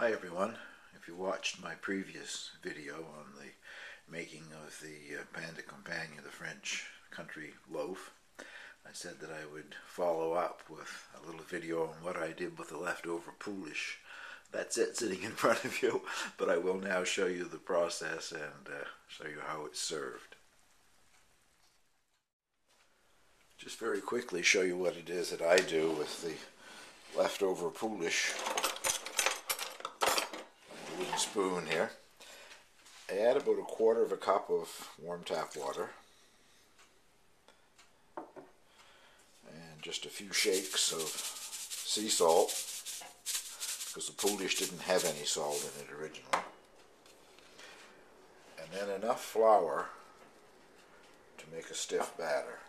Hi everyone. If you watched my previous video on the making of the pain de campagne, the French country loaf, I said that I would follow up with a little video on what I did with the leftover Poolish. That's it sitting in front of you, but I will now show you the process and show you how it's served. Just very quickly show you what it is that I do with the leftover Poolish. Wooden spoon here. I add about 1/4 of a cup of warm tap water and just a few shakes of sea salt, because the Poolish didn't have any salt in it originally, and then enough flour to make a stiff batter.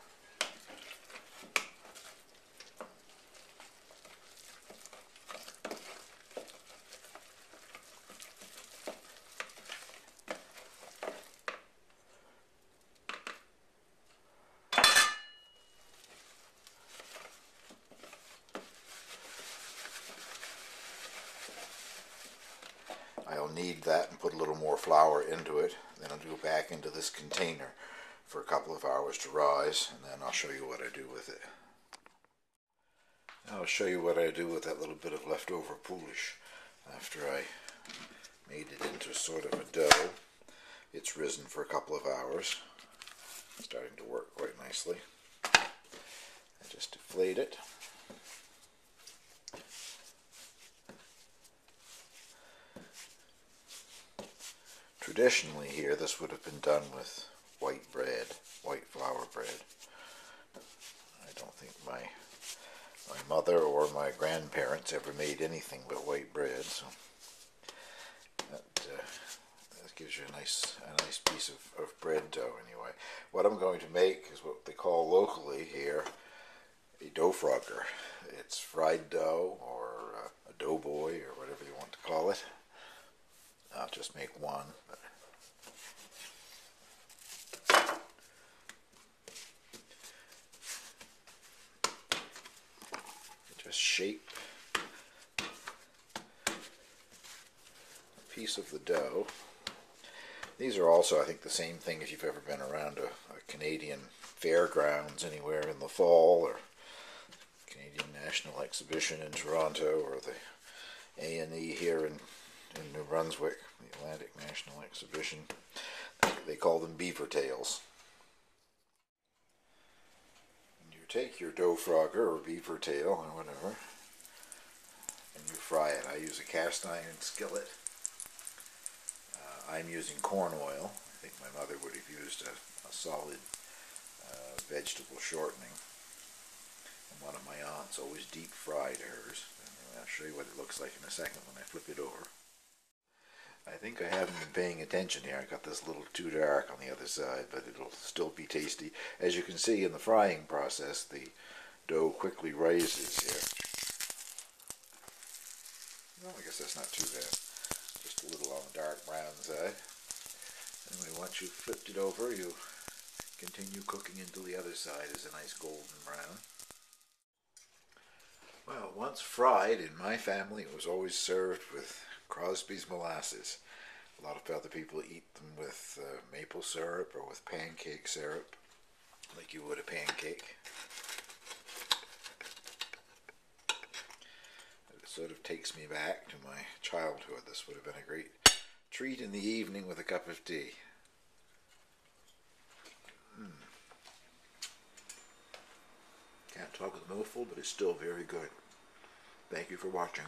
I'll knead that and put a little more flour into it, then I'll go back into this container for a couple of hours to rise, and then I'll show you what I do with it. I'll show you what I do with that little bit of leftover Poolish after I made it into sort of a dough. It's risen for a couple of hours, starting to work quite nicely. I just deflate it. Traditionally here, this would have been done with white bread, white flour bread. I don't think my mother or my grandparents ever made anything but white bread, so that gives you a nice piece of bread dough anyway. What I'm going to make is what they call locally here a dough frogger. It's fried dough or a doughboy or whatever you want to call it. I'll just make one. Just shape a piece of the dough. These are also, I think, the same thing if you've ever been around a Canadian fairgrounds anywhere in the fall, or Canadian National Exhibition in Toronto, or the A&E here in New Brunswick, the Atlantic National Exhibition. They call them beaver tails. And you take your dough frogger or beaver tail or whatever, and you fry it. I use a cast iron skillet. I'm using corn oil. I think my mother would have used a solid vegetable shortening. And one of my aunts always deep fried hers. And I'll show you what it looks like in a second when I flip it over. I think I haven't been paying attention here. I got this a little too dark on the other side, but it'll still be tasty. As you can see in the frying process, the dough quickly rises here. Well, I guess that's not too bad. Just a little on the dark brown side. Anyway, once you've flipped it over, you continue cooking until the other side is a nice golden brown. Well, once fried, in my family, it was always served with Crosby's molasses. A lot of other people eat them with maple syrup or with pancake syrup, like you would a pancake. It sort of takes me back to my childhood. This would have been a great treat in the evening with a cup of tea. Can't talk with a mouthful, but it's still very good. Thank you for watching.